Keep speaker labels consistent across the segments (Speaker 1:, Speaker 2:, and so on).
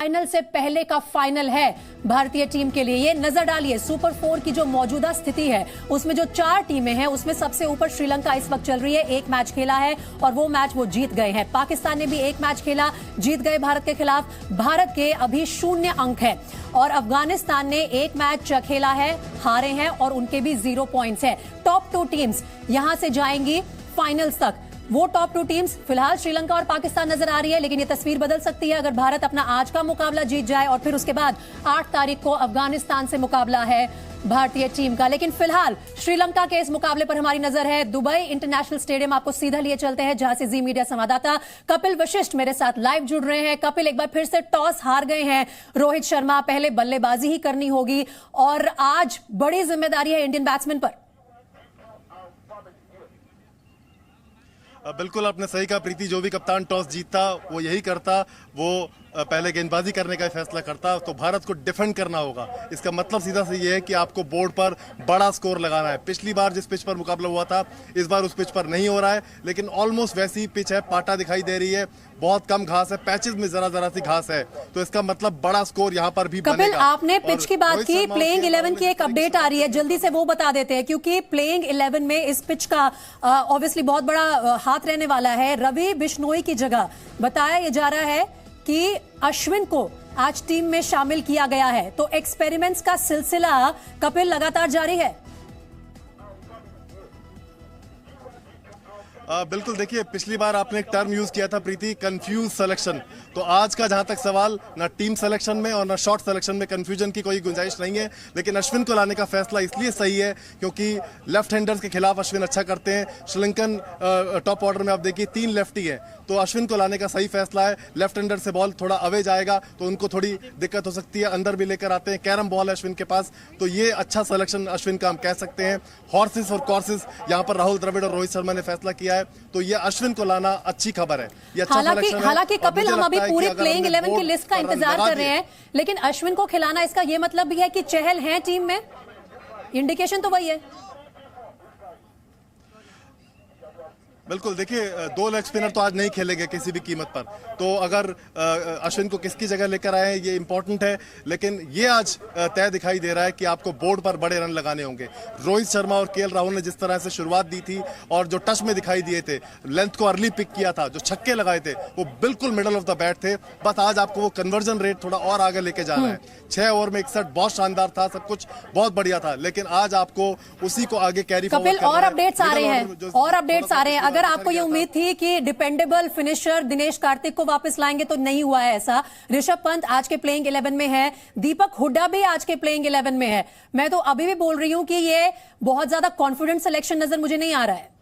Speaker 1: Final से पहले का फाइनल है भारतीय टीम के लिए। ये नजर डालिए सुपर 4 की जो मौजूदा स्थिति है उसमें जो 4 टीमें हैं उसमें सबसे ऊपर श्रीलंका इस वक्त चल रही है। एक मैच खेला है और वो मैच वो जीत गए हैं। पाकिस्तान ने भी एक मैच खेला, जीत गए भारत के खिलाफ। भारत के अभी 0 अंक है और अफगानिस्तान ने एक मैच खेला है, हारे हैं और उनके भी 0 पॉइंट्स है। टॉप 2 टीम्स यहां से जाएंगी फाइनल्स तक। वो टॉप 2 टीम्स फिलहाल श्रीलंका और पाकिस्तान नजर आ रही है, लेकिन ये तस्वीर बदल सकती है अगर भारत अपना आज का मुकाबला जीत जाए और फिर उसके बाद 8 तारीख को अफगानिस्तान से मुकाबला है भारतीय टीम का। लेकिन फिलहाल श्रीलंका के इस मुकाबले पर हमारी नजर है। दुबई इंटरनेशनल स्टेडियम आपको सीधा लिए चलते हैं जहां से जी मीडिया संवाददाता कपिल वशिष्ठ मेरे साथ लाइव जुड़ रहे हैं। कपिल, एक बार फिर से टॉस हार गए हैं रोहित शर्मा, पहले बल्लेबाजी ही करनी होगी और आज बड़ी जिम्मेदारी है इंडियन बैट्समैन पर।
Speaker 2: बिल्कुल आपने सही कहा प्रीति, जो भी कप्तान टॉस जीतता वो यही करता, वो पहले गेंदबाजी करने का फैसला करता। तो भारत को डिफेंड करना होगा। इसका मतलब सीधा से ये है कि आपको बोर्ड पर बड़ा स्कोर लगाना है। पिछली बार जिस पिच पर मुकाबला हुआ था इस बार उस पिच पर नहीं हो रहा है, लेकिन ऑलमोस्ट वैसी पिच है, पाटा दिखाई दे रही है, बहुत कम घास है, पैचेस में जरा सी घास है, तो इसका मतलब बड़ा स्कोर यहाँ पर भी
Speaker 1: कपिल, आपने पिच की बात की, प्लेइंग 11 की एक अपडेट आ रही है, जल्दी से वो बता देते हैं क्योंकि प्लेइंग 11 में इस पिच का ऑब्वियसली बहुत बड़ा हाथ रहने वाला है। रवि बिश्नोई की जगह बताया जा रहा है कि अश्विन को आज टीम में शामिल किया गया है। तो एक्सपेरिमेंट्स का सिलसिला कपिल लगातार जारी है।
Speaker 2: बिल्कुल, देखिए पिछली बार आपने एक टर्म यूज किया था प्रीति, कंफ्यूज सिलेक्शन। तो आज का जहां तक सवाल, ना टीम सिलेक्शन में और ना शॉट सिलेक्शन में कंफ्यूजन की कोई गुंजाइश नहीं है। लेकिन अश्विन को लाने का फैसला इसलिए सही है क्योंकि लेफ्ट हैंडर्स के खिलाफ अश्विन अच्छा करते हैं। श्रीलंकन टॉप ऑर्डर में आप देखिए 3 लेफ्टी है, तो अश्विन को लाने का सही फैसला है। लेफ्ट हैंडर से बॉल थोड़ा अवे जाएगा तो उनको थोड़ी दिक्कत हो सकती है, अंदर भी लेकर आते हैं, कैरम बॉल है अश्विन के पास, तो ये अच्छा सिलेक्शन अश्विन का हम कह सकते हैं। हॉर्सेस और कॉर्सेस यहाँ पर राहुल द्रविड़ और रोहित शर्मा ने फैसला किया है, तो ये अश्विन को लाना अच्छी खबर है। ये अच्छा
Speaker 1: हालांकि कपिल, हम अभी पूरे प्लेइंग 11 की लिस्ट का इंतजार कर रहे हैं, लेकिन अश्विन को खिलाना इसका ये मतलब भी है कि चहल है टीम में, इंडिकेशन तो वही है।
Speaker 2: बिल्कुल, देखिए 2 लेग स्पिनर तो आज नहीं खेलेंगे किसी भी कीमत पर, तो अगर अश्विन को किसकी जगह लेकर आए ये इंपॉर्टेंट है। लेकिन ये आज तय दिखाई दे रहा है कि आपको बोर्ड पर बड़े रन लगाने होंगे। रोहित शर्मा और केएल राहुल ने जिस तरह से शुरुआत दी थी और जो टच में दिखाई दिए थे, लेंथ को अर्ली पिक किया था, जो छक्के लगाए थे वो बिल्कुल मिडल ऑफ द बैट थे। बस आज आपको वो कन्वर्जन रेट थोड़ा और आगे लेके जाना है। 6 ओवर में 61 बहुत शानदार था, सब कुछ बहुत बढ़िया था, लेकिन आज आपको उसी को आगे कैरी फॉरवर्ड करना है।
Speaker 1: और अपडेट्स आ रहे हैं। अगर आपको ये उम्मीद थी कि डिपेंडेबल फिनिशर दिनेश कार्तिक को वापस लाएंगे तो नहीं हुआ है ऐसा। ऋषभ पंत आज के प्लेइंग 11 में है, दीपक हुड्डा भी आज के प्लेइंग 11 में है। मैं तो अभी भी बोल रही हूं कि ये बहुत ज्यादा कॉन्फिडेंट सिलेक्शन नजर मुझे नहीं आ रहा है।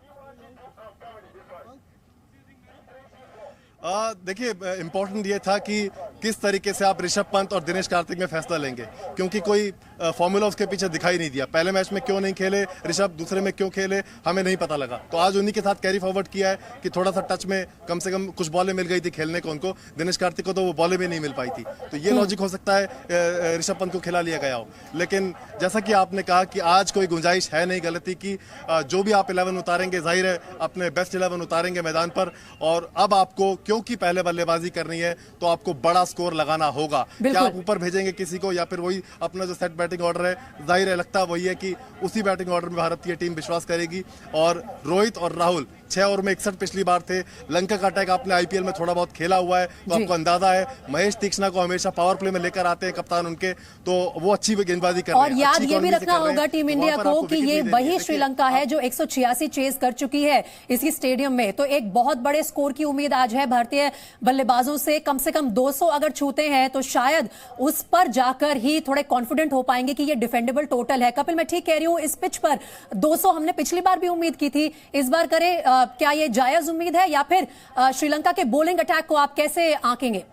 Speaker 2: देखिए इंपॉर्टेंट ये था कि किस तरीके से आप ऋषभ पंत और दिनेश कार्तिक में फैसला लेंगे, क्योंकि कोई फॉर्मूला उसके पीछे दिखाई नहीं दिया। पहले मैच में क्यों नहीं खेले ऋषभ, दूसरे में क्यों खेले, हमें नहीं पता लगा। तो आज उन्हीं के साथ कैरी फॉरवर्ड किया है कि थोड़ा सा टच में कम से कम कुछ बॉलें मिल गई थी खेलने को उनको। दिनेश कार्तिक को तो वो बॉलें भी नहीं मिल पाई थी, तो ये लॉजिक हो सकता है ऋषभ पंत को खिला लिया गया हो। लेकिन जैसा कि आपने कहा कि आज कोई गुंजाइश है नहीं गलती की, जो भी आप 11 उतारेंगे जाहिर है अपने बेस्ट 11 उतारेंगे मैदान पर। और अब आपको क्योंकि पहले बल्लेबाजी करनी है तो आपको बड़ा स्कोर लगाना होगा। क्या आप ऊपर भेजेंगे किसी को या फिर वही अपना जो सेट बैटिंग ऑर्डर है, जाहिर है लगता वही है कि उसी बैटिंग ऑर्डर में भारतीय टीम विश्वास करेगी। और रोहित और राहुल 6 ओवर में 61 पिछली बार थे। लंका का अटैक आपने आईपीएल में थोड़ा बहुत खेला हुआ है तो आपको अंदाजा है। महेश तीक्ष्णा को हमेशा पावर प्ले में लेकर आते हैं कप्तान उनके, तो वो अच्छी गेंदबाजी कर रहे हैं।
Speaker 1: और याद ये भी रखना होगा टीम इंडिया को कि ये वही श्रीलंका है जो 186 चेज कर चुकी है इसी स्टेडियम में। तो एक बहुत बड़े स्कोर की उम्मीद आज है भारतीय बल्लेबाजों से कम 200 अगर छूते हैं तो शायद उस पर जाकर ही थोड़े कॉन्फिडेंट हो पाएंगे कि ये डिफेंडेबल टोटल है। कपिल, मैं ठीक कह रही हूं, इस पिच पर 200 हमने पिछली बार भी उम्मीद की थी, इस बार करें? क्या ये जायज उम्मीद है या फिर श्रीलंका के बॉलिंग अटैक को आप कैसे आंकेंगे?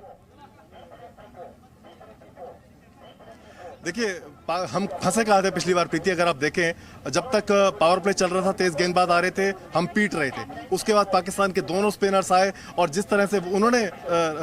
Speaker 2: देखिए हम फंसे कहा थे पिछली बार प्रीति, अगर आप देखें जब तक पावर प्ले चल रहा था, तेज गेंदबाज आ रहे थे, हम पीट रहे थे। उसके बाद पाकिस्तान के दोनों स्पिनर्स आए और जिस तरह से उन्होंने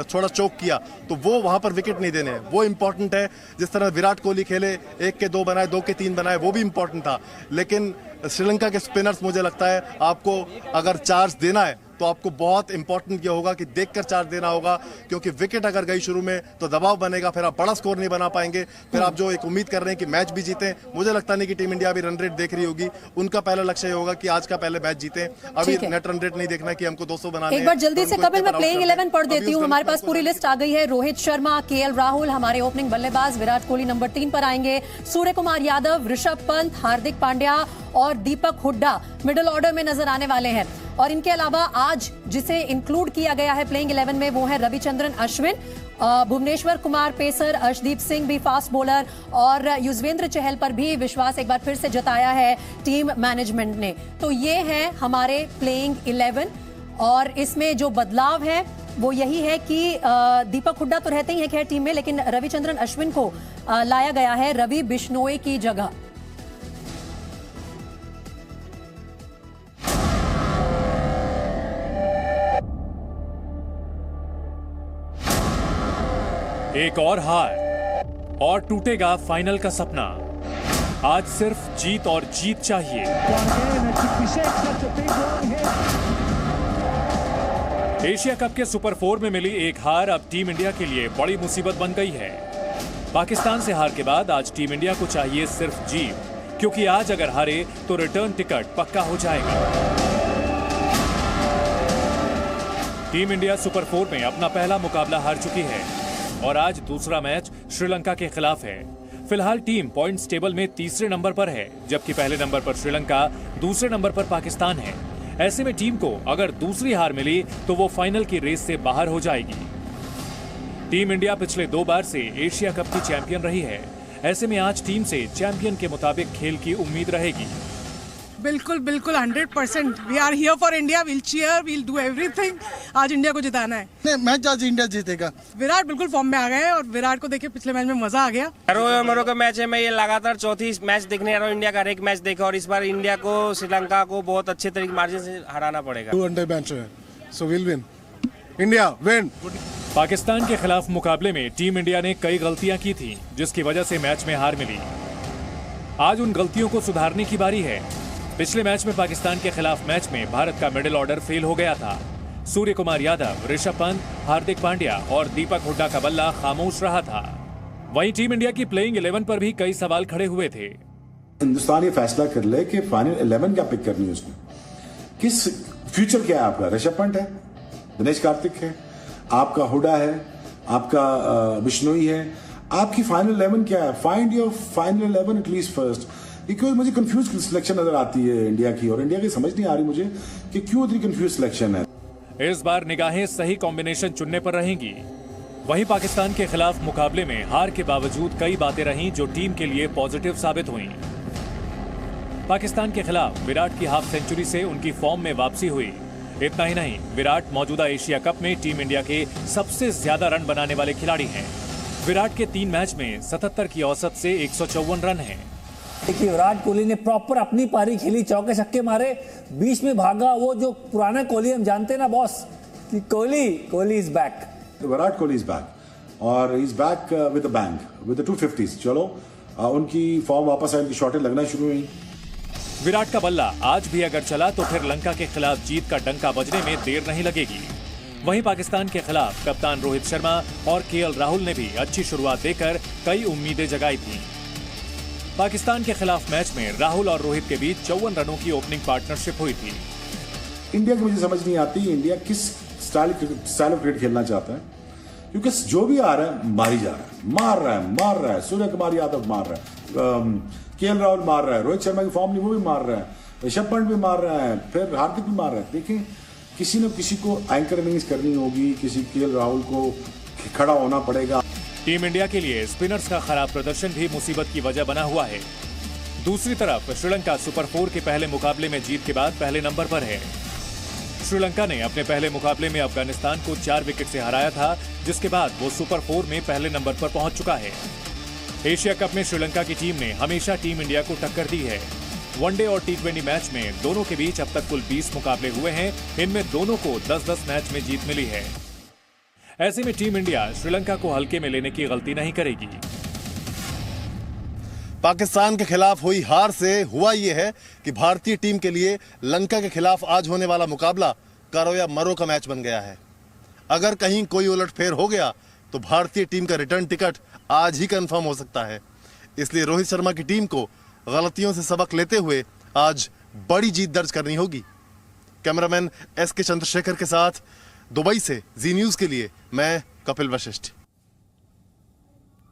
Speaker 2: थोड़ा चौक किया तो वो वहां पर विकेट नहीं देने, वो इंपॉर्टेंट है। जिस तरह विराट कोहली खेले, 1 के 2 बनाए, 2 के 3 बनाए, वो भी इंपॉर्टेंट था। लेकिन श्रीलंका के स्पिनर्स मुझे लगता है आपको अगर चार्ज देना है तो आपको बहुत इंपॉर्टेंट ये होगा कि देखकर चार्ज देना होगा, क्योंकि विकेट अगर गई शुरू में तो दबाव बनेगा, फिर आप बड़ा स्कोर नहीं बना पाएंगे। फिर आप जो एक उम्मीद कर रहे हैं कि मैच भी जीते, मुझे लगता नहीं कि टीम इंडिया अभी रन रेट देख रही होगी। उनका पहला लक्ष्य ये होगा कि आज का पहले मैच जीते। अभी नेट रन रेट नहीं देखना कि हमको 200 बनाने।
Speaker 1: एक बार जल्दी से कपिल मैं प्लेइंग 11 पढ़ देती हूँ। हमारे पास पूरी लिस्ट आ गई है। रोहित शर्मा, केएल राहुल हमारे ओपनिंग बल्लेबाज, विराट कोहली नंबर 3 पर आएंगे, सूर्य कुमार यादव, ऋषभ पंत, हार्दिक पांड्या और दीपक हुड्डा मिडिल ऑर्डर में नजर आने वाले हैं। और इनके अलावा आज जिसे इंक्लूड किया गया है प्लेइंग 11 में वो है रविचंद्रन अश्विन, भुवनेश्वर कुमार पेसर, अर्शदीप सिंह भी फास्ट बॉलर और युजवेंद्र चहल पर भी विश्वास एक बार फिर से जताया है टीम मैनेजमेंट ने। तो ये है हमारे प्लेइंग 11 और इसमें जो बदलाव है वो यही है कि दीपक हुड्डा तो रहते ही है खैर टीम में, लेकिन रविचंद्रन अश्विन को लाया गया है रवि बिश्नोई की जगह।
Speaker 3: एक और हार और टूटेगा फाइनल का सपना। आज सिर्फ जीत और जीत चाहिए। एशिया कप के सुपर 4 में मिली एक हार अब टीम इंडिया के लिए बड़ी मुसीबत बन गई है। पाकिस्तान से हार के बाद आज टीम इंडिया को चाहिए सिर्फ जीत, क्योंकि आज अगर हारे तो रिटर्न टिकट पक्का हो जाएगा। टीम इंडिया सुपर 4 में अपना पहला मुकाबला हार चुकी है और आज दूसरा मैच श्रीलंका के खिलाफ है। फिलहाल टीम पॉइंट्स टेबल में तीसरे नंबर पर है, जबकि पहले नंबर पर श्रीलंका, दूसरे नंबर पर पाकिस्तान है। ऐसे में टीम को अगर दूसरी हार मिली तो वो फाइनल की रेस से बाहर हो जाएगी। टीम इंडिया पिछले 2 बार से एशिया कप की चैंपियन रही है। ऐसे में आज टीम से चैंपियन के मुताबिक खेल की उम्मीद रहेगी।
Speaker 4: बिल्कुल बिल्कुल 100%। We are here for India, will cheer, will do everything. आज इंडिया को जिताना है।
Speaker 5: नहीं, मैच आज इंडिया जीतेगा।
Speaker 4: विराट बिल्कुल फॉर्म में आ गए हैं और विराट को देखिए पिछले मैच में मजा आ गया।
Speaker 6: मोरो का मैच है, मैं ये लगातार चौथी मैच देखने आ रहा हूँ। इंडिया का हर एक मैच देखा और इस बार इंडिया को श्रीलंका को बहुत अच्छे तरीके मार्जिन से हराना पड़ेगा।
Speaker 5: 2 वनडे मैच है, so will win. India win.
Speaker 3: Pakistan के खिलाफ मुकाबले में टीम इंडिया ने कई गलतियां की थी, जिसकी वजह से मैच में हार मिली। आज उन गलतियों को सुधारने की बारी है। पिछले मैच में पाकिस्तान के खिलाफ मैच में भारत का मिडिल ऑर्डर फेल हो गया था। सूर्य कुमार यादव, ऋषभ पंत, हार्दिक पांड्या और दीपक हुड्डा का बल्ला खामोश रहा था। वहीं टीम इंडिया की प्लेइंग 11 पर भी कई सवाल खड़े हुए थे।
Speaker 7: हिंदुस्तान ये फैसला कर ले कि फाइनल 11 क्या पिक करनी है उसको। किस फ्यूचर क्या है आपका? ऋषभ पंत है, दिनेश कार्तिक है, आपका हुड्डा है, आपका बिश्नोई है। आपकी फाइनल 11 क्या है? Find your final 11 at least first. क्योंकि मुझे कंफ्यूज सिलेक्शन नजर आती है इंडिया की, और इंडिया की समझ नहीं आ रही मुझे कि क्यों इतनी कंफ्यूज सिलेक्शन है।
Speaker 3: इस बार निगाहें सही कॉम्बिनेशन चुनने पर रहेंगी। वहीं पाकिस्तान के खिलाफ मुकाबले में हार के बावजूद कई बातें रहीं जो टीम के लिए पॉजिटिव साबित हुई। पाकिस्तान के खिलाफ विराट की हाफ सेंचुरी से उनकी फॉर्म में वापसी हुई। इतना ही नहीं, विराट मौजूदा एशिया कप में टीम इंडिया के सबसे ज्यादा रन बनाने वाले खिलाड़ी हैं। विराट के 3 मैच में 77 की औसत से 154 रन हैं।
Speaker 8: देखिए, विराट कोहली ने प्रॉपर अपनी पारी खेली, चौके छक्के मारे, बीच में भागा। वो जो पुराना कोहली हम जानते हैं ना बॉस, कि Kohli is back.
Speaker 7: Virat Kohli is back और is back with the bang, with the 250s। चलो उनकी फॉर्म वापस आई, उनकी शॉटें लगना शुरू हुई।
Speaker 3: विराट का बल्ला आज भी अगर चला तो फिर लंका के खिलाफ जीत का डंका बजने में देर नहीं लगेगी। वहीं पाकिस्तान के खिलाफ कप्तान रोहित शर्मा और केएल राहुल ने भी अच्छी शुरुआत देकर कई उम्मीदें जगाई थी। पाकिस्तान के खिलाफ मैच में राहुल और रोहित के बीच 54 रनों की ओपनिंग पार्टनरशिप हुई थी।
Speaker 7: इंडिया की मुझे समझ नहीं आती इंडिया किस स्टाइल ऑफ क्रिकेट खेलना चाहता है, क्योंकि जो भी आ रहा है मारी जा रहा है, मार रहा है। सूर्य कुमार यादव मार रहा है, केएल राहुल मार रहा है, रोहित शर्मा की फॉर्म नहीं वो भी मार रहा है, ऋषभ पंत भी मार रहा है, फिर हार्दिक भी मार रहा है। देखिए, किसी न किसी को एंकर इनिंग्स करनी होगी, किसी केएल राहुल को खड़ा होना पड़ेगा।
Speaker 3: टीम इंडिया के लिए स्पिनर्स का खराब प्रदर्शन भी मुसीबत की वजह बना हुआ है। दूसरी तरफ श्रीलंका सुपर 4 के पहले मुकाबले में जीत के बाद पहले नंबर पर है। श्रीलंका ने अपने पहले मुकाबले में अफगानिस्तान को 4 विकेट से हराया था, जिसके बाद वो सुपर 4 में पहले नंबर पर पहुंच चुका है। एशिया कप में श्रीलंका की टीम ने हमेशा टीम इंडिया को टक्कर दी है। वनडे और T20 मैच में दोनों के बीच अब तक कुल 20 मुकाबले हुए हैं। इनमें दोनों को 10-10 मैच में जीत मिली है। ऐसे में टीम इंडिया श्रीलंका को हल्के में लेने की गलती नहीं करेगी।
Speaker 2: पाकिस्तान के खिलाफ हुई हार से हुआ यह है कि भारतीय टीम के लिए लंका के खिलाफ आज होने वाला मुकाबला करो या मरो का मैच बन गया है। अगर कहीं कोई उलटफेर हो गया तो भारतीय टीम का रिटर्न टिकट आज ही कंफर्म हो सकता है। इसलिए रोहित शर्मा की टीम को गलतियों से सबक लेते हुए आज बड़ी जीत दर्ज करनी होगी। कैमरामैन SK चंद्रशेखर के साथ दुबई से जी न्यूज के लिए मैं कपिल वशिष्ठ।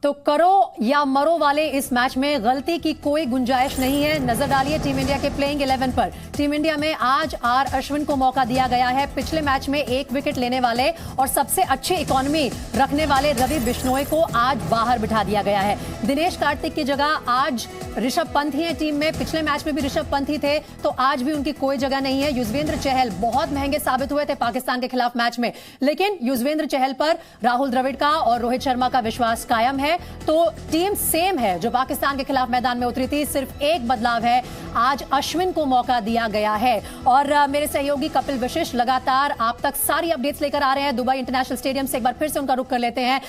Speaker 1: तो करो या मरो वाले इस मैच में गलती की कोई गुंजाइश नहीं है। नजर डालिए टीम इंडिया के प्लेइंग 11 पर। टीम इंडिया में आज आर अश्विन को मौका दिया गया है। पिछले मैच में 1 विकेट लेने वाले और सबसे अच्छी इकोनॉमी रखने वाले रवि बिश्नोई को आज बाहर बिठा दिया गया है। दिनेश कार्तिक की जगह आज ऋषभ पंत ही है टीम में। पिछले मैच में भी ऋषभ पंत ही थे, तो आज भी उनकी कोई जगह नहीं है। युजवेंद्र चहल बहुत महंगे साबित हुए थे पाकिस्तान के खिलाफ मैच में, लेकिन युजवेंद्र चहल पर राहुल द्रविड़ का और रोहित शर्मा का विश्वास कायम है। तो टीम सेम है जो पाकिस्तान के खिलाफ मैदान में उतरी थी, सिर्फ एक बदलाव है, आज अश्विन को मौका दिया गया है। और मेरे सहयोगी कपिल वशिष्ठ लगातार आप तक सारी अपडेट्स लेकर आ रहे हैं दुबई इंटरनेशनल स्टेडियम से। एक बार फिर से उनका रुख कर लेते हैं।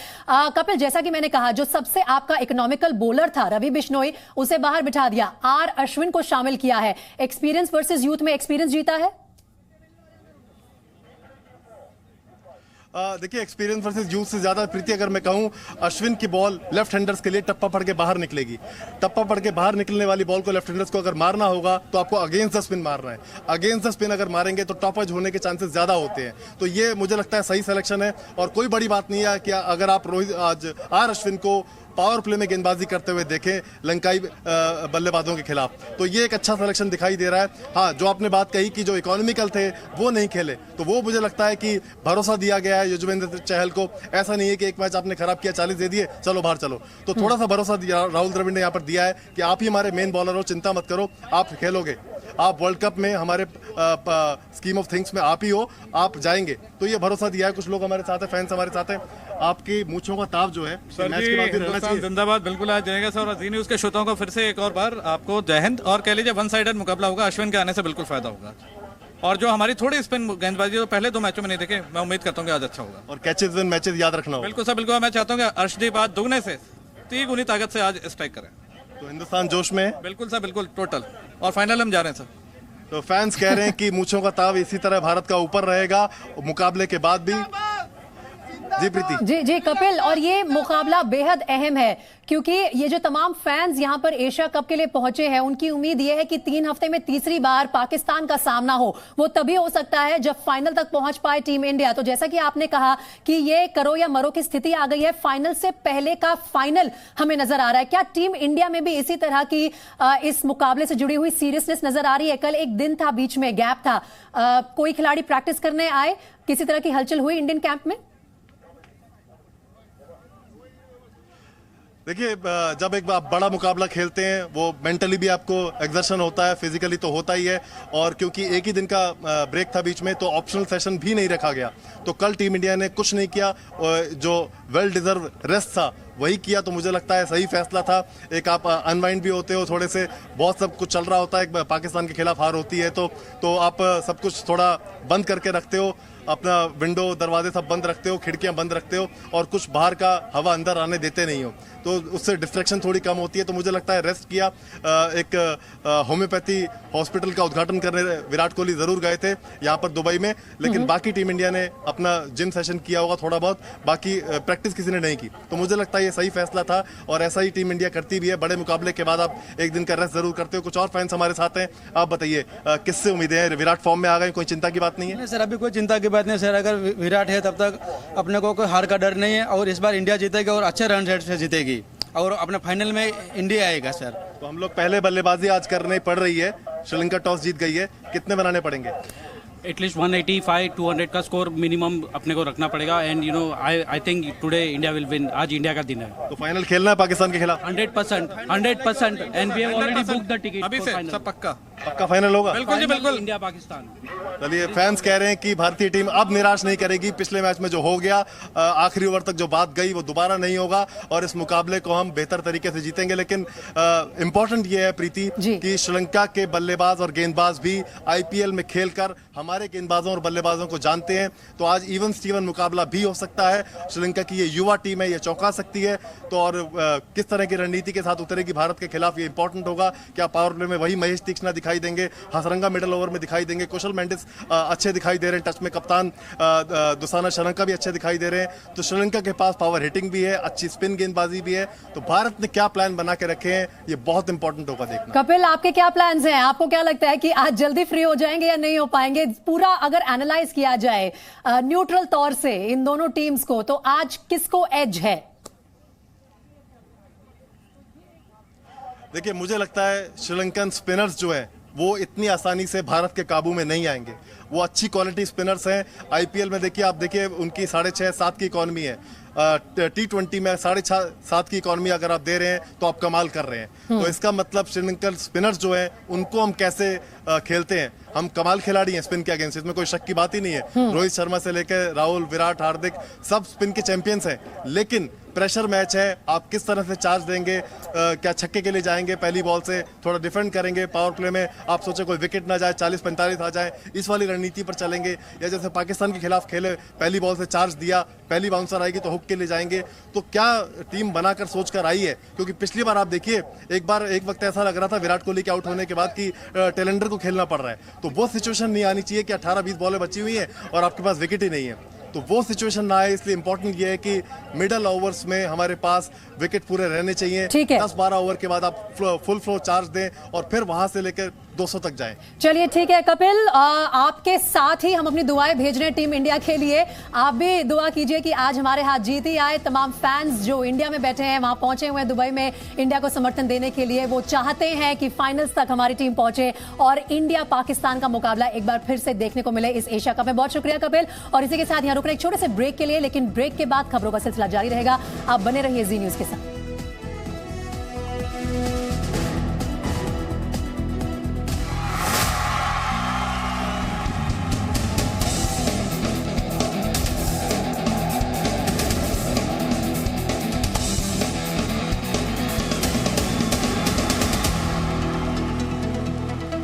Speaker 1: कपिल, जैसा कि मैंने कहा, जो सबसे आपका इकोनॉमिकल बॉलर था रवि बिश्नोई, उसे बाहर बिठा दिया, आर अश्विन को शामिल किया है। एक्सपीरियंस वर्सेस यूथ में एक्सपीरियंस जीता है।
Speaker 2: देखिए, एक्सपीरियंस वर्सेस यूथ से ज्यादा प्रीति अगर मैं कहूं, अश्विन की बॉल लेफ्ट हैंडर्स के लिए टप्पा पड़ के बाहर निकलेगी। टप्पा पड़ के बाहर निकलने वाली बॉल को लेफ्ट हैंडर्स को अगर मारना होगा तो आपको अगेंस्ट द स्पिन मारना है। अगेंस्ट द स्पिन अगर मारेंगे तो टॉप एज होने के चांसेस ज्यादा होते हैं। तो ये मुझे लगता है सही सिलेक्शन है और कोई बड़ी बात नहीं है कि अगर आप रोहित आज आर अश्विन को पावर प्ले में गेंदबाजी करते हुए देखें लंकाई बल्लेबाजों के खिलाफ, तो ये एक अच्छा सिलेक्शन दिखाई दे रहा है। हाँ, जो आपने बात कही कि जो इकोनॉमिकल थे वो नहीं खेले, तो वो मुझे लगता है कि भरोसा दिया गया है युजवेंद्र चहल को। ऐसा नहीं है कि एक मैच आपने खराब किया, 40 दे दिए, चलो बाहर चलो। तो थोड़ा सा भरोसा राहुल द्रविड़ ने यहाँ पर दिया है कि आप ही हमारे मेन बॉलर हो, चिंता मत करो, आप खेलोगे, आप वर्ल्ड कप में हमारे स्कीम ऑफ थिंग्स में आप ही हो, आप जाएंगे। तो ये भरोसा दिया है। कुछ लोग हमारे साथ हैं, फैंस हमारे साथ हैं। आपकी मूंछों का ताव जो है मैच के बाद भी रहना चाहिए।
Speaker 9: जिंदाबाद, बिल्कुल आज जाएगा सर। और जी न्यूज के श्रोताओं को फिर से एक और बार आपको जय हिंद। और कह लीजिए वन साइडेड मुकाबला होगा, अश्विन के आने से बिल्कुल फायदा होगा। और जो हमारी थोड़ी स्पिन गेंदबाजी तो पहले 2 मैचों में नहीं देखे, मैं उम्मीद करता हूँ कि आज अच्छा होगा।
Speaker 2: और कैचेस विन मैचेस याद रखना होगा।
Speaker 9: बिल्कुल सर, बिल्कुल। मैं चाहता हूँ कि अर्शदीप आज दुगने से 3 गुनी ताकत से आज स्ट्राइक करें।
Speaker 2: तो हिंदुस्तान जोश में है।
Speaker 9: बिल्कुल सर, बिल्कुल टोटल। और फाइनल हम जा रहे हैं सर।
Speaker 2: तो फैंस कह रहे हैं कि मूंछों का ताव इसी तरह भारत का ऊपर रहेगा मुकाबले के बाद भी। जी प्रीति।
Speaker 1: जी कपिल, और ये मुकाबला बेहद अहम है क्योंकि ये जो तमाम फैंस यहां पर एशिया कप के लिए पहुंचे हैं, उनकी उम्मीद ये है कि 3 हफ्ते में तीसरी बार पाकिस्तान का सामना हो। वो तभी हो सकता है जब फाइनल तक पहुंच पाए टीम इंडिया। तो जैसा कि आपने कहा कि ये करो या मरो की स्थिति आ गई है, फाइनल से पहले का फाइनल हमें नजर आ रहा है। क्या टीम इंडिया में भी इसी तरह की इस मुकाबले से जुड़ी हुई सीरियसनेस नजर आ रही है? कल एक दिन था, बीच में गैप था, कोई खिलाड़ी प्रैक्टिस करने आए, किसी तरह की हलचल हुई इंडियन कैंप में?
Speaker 2: देखिए, जब एक आप बड़ा मुकाबला खेलते हैं वो मेंटली भी आपको एक्सर्शन होता है, फिजिकली तो होता ही है। और क्योंकि एक ही दिन का ब्रेक था बीच में, तो ऑप्शनल सेशन भी नहीं रखा गया। तो कल टीम इंडिया ने कुछ नहीं किया, जो वेल डिजर्व रेस्ट था वही किया। तो मुझे लगता है सही फैसला था। एक आप अनवाइंड भी होते हो, थोड़े से बहुत सब कुछ चल रहा होता है, पाकिस्तान के खिलाफ हार होती है तो आप सब कुछ थोड़ा बंद करके रखते हो, अपना विंडो दरवाजे सब बंद रखते हो, खिड़कियां बंद रखते हो और कुछ बाहर का हवा अंदर आने देते नहीं हो, तो उससे डिस्ट्रैक्शन थोड़ी कम होती है। तो मुझे लगता है रेस्ट किया। एक होम्योपैथी हॉस्पिटल का उद्घाटन करने विराट कोहली जरूर गए थे यहाँ पर दुबई में, लेकिन बाकी टीम इंडिया ने अपना जिम सेशन किया होगा थोड़ा बहुत, बाकी प्रैक्टिस किसी ने नहीं की। तो मुझे लगता है ये सही फैसला था और ऐसा ही टीम इंडिया करती भी है। बड़े मुकाबले के बाद आप एक दिन का रेस्ट जरूर करते हो। कुछ और फैंस हमारे साथ हैं, आप बताइए किससे उम्मीदें हैं? विराट फॉर्म में आ गए, कोई चिंता की बात नहीं है?
Speaker 10: सर, अभी कोई चिंता की बात नहीं सर। अगर विराट है तब तक अपने को कोई हार का डर नहीं है और इस बार इंडिया जीतेगी और अच्छे रन रेट से जीतेगी और अपने फाइनल में इंडिया आएगा सर।
Speaker 2: तो हम लोग पहले बल्लेबाजी आज करनी पड़ रही है, श्रीलंका टॉस जीत गई है, कितने बनाने पड़ेंगे?
Speaker 11: एटलीस्ट 185 200 का स्कोर मिनिमम अपने को रखना पड़ेगा। And you know I think today India will win. आज इंडिया का दिन है।
Speaker 2: तो फाइनल खेलना है पाकिस्तान के खिलाफ
Speaker 11: 100% and we have already book the ticket.
Speaker 9: अभी से सब पक्का
Speaker 2: फाइनल होगा।
Speaker 9: बिल्कुल जी, बिल्कुल।
Speaker 11: इंडिया पाकिस्तान।
Speaker 2: चलिए, फैंस कह रहे हैं कि भारतीय टीम अब निराश नहीं करेगी। पिछले मैच में जो हो गया, आखिरी ओवर तक जो बात गई, वो दोबारा नहीं होगा और इस मुकाबले को हम बेहतर तरीके से जीतेंगे। लेकिन इंपॉर्टेंट ये है प्रीति कि श्रीलंका के बल्लेबाज और गेंदबाज भी आईपीएल में खेलकर हमारे गेंदबाजों और बल्लेबाजों को जानते हैं। तो आज इवन स्टीवन मुकाबला भी हो सकता है। श्रीलंका की ये युवा टीम है, ये चौंका सकती है। तो और किस तरह की रणनीति के साथ उतरेगी भारत के खिलाफ, ये इंपॉर्टेंट होगा। क्या पावर प्ले में वही महेश तीक्ष्णा दिखाई दिखाई देंगे, हसरंगा मिडल ओवर में दिखाई देंगे, कुशल मेंडिस अच्छे दिखाई दे रहे हैं टच में, कप्तान दुसाना श्रीलंका भी अच्छे दिखाई दे रहे हैं। तो श्रीलंका के पास पावर हिटिंग भी है, अच्छी स्पिन गेंदबाजी भी है। तो भारत ने क्या प्लान बना के रखे हैं, ये बहुत इंपॉर्टेंट होगा देखना।
Speaker 1: कपिल, आपके क्या प्लान्स हैं? आपको क्या लगता है कि आज जल्दी फ्री हो जाएंगे या नहीं हो पाएंगे? पूरा अगर एनालाइज किया जाए न्यूट्रल तौर से इन दोनों टीम्स को, तो आज किसको एज है?
Speaker 2: देखिए, मुझे लगता है श्रीलंकन स्पिनर्स जो है वो इतनी आसानी से भारत के काबू में नहीं आएंगे। वो अच्छी क्वालिटी स्पिनर्स हैं। आईपीएल में देखिए, आप देखिए उनकी 6.5-7 की इकॉनमी है। T20 में 6.5-7 की इकॉनमी अगर आप दे रहे हैं तो आप कमाल कर रहे हैं। तो इसका मतलब श्रीलंकन स्पिनर्स जो हैं उनको हम कैसे खेलते हैं, हम कमाल खिलाड़ी हैं स्पिन के अगेंस्ट, इसमें कोई शक की बात ही नहीं है। रोहित शर्मा से लेकर राहुल, विराट, हार्दिक सब स्पिन के चैंपियंस हैं। लेकिन प्रेशर मैच है, आप किस तरह से चार्ज देंगे, क्या छक्के के लिए जाएंगे पहली बॉल से, थोड़ा डिफेंड करेंगे, पावर प्ले में आप सोचे कोई विकेट ना जाए, 40-45 आ जाए, इस वाली रणनीति पर चलेंगे, या जैसे पाकिस्तान के खिलाफ खेले, पहली बॉल से चार्ज दिया, पहली बाउंसर आएगी तो हुक के लिए जाएंगे। तो क्या टीम बनाकर सोचकर आई है? क्योंकि पिछली बार आप देखिए, एक वक्त ऐसा लग रहा था विराट कोहली के आउट होने के बाद कि टेलेंडर को खेलना पड़ रहा है। तो वो सिचुएशन नहीं आनी चाहिए कि 18-20 बॉलें बची हुई है और आपके पास विकेट ही नहीं है। तो वो सिचुएशन ना आए, इसलिए इंपॉर्टेंट ये है कि मिडल ओवर्स में हमारे पास विकेट पूरे रहने चाहिए। 10-12 ओवर के बाद आप फुल फ्लो चार्ज दें और फिर वहां से लेकर 200 तक जाएं।
Speaker 1: चलिए ठीक है कपिल, आपके साथ ही हम अपनी दुआएं भेज रहे हैं टीम इंडिया के लिए। आप भी दुआ कीजिए कि आज हमारे हाथ जीत ही आए। तमाम फैंस जो इंडिया में बैठे हैं, वहां पहुंचे हुए हैं दुबई में इंडिया को समर्थन देने के लिए, वो चाहते हैं कि फाइनल्स तक हमारी टीम पहुंचे और इंडिया पाकिस्तान का मुकाबला एक बार फिर से देखने को मिले इस एशिया कप में। बहुत शुक्रिया कपिल। और इसी के साथ यहाँ रुक रहे एक छोटे से ब्रेक के लिए, लेकिन ब्रेक के बाद खबरों का सिलसिला जारी रहेगा। आप बने रहिए जी न्यूज के साथ।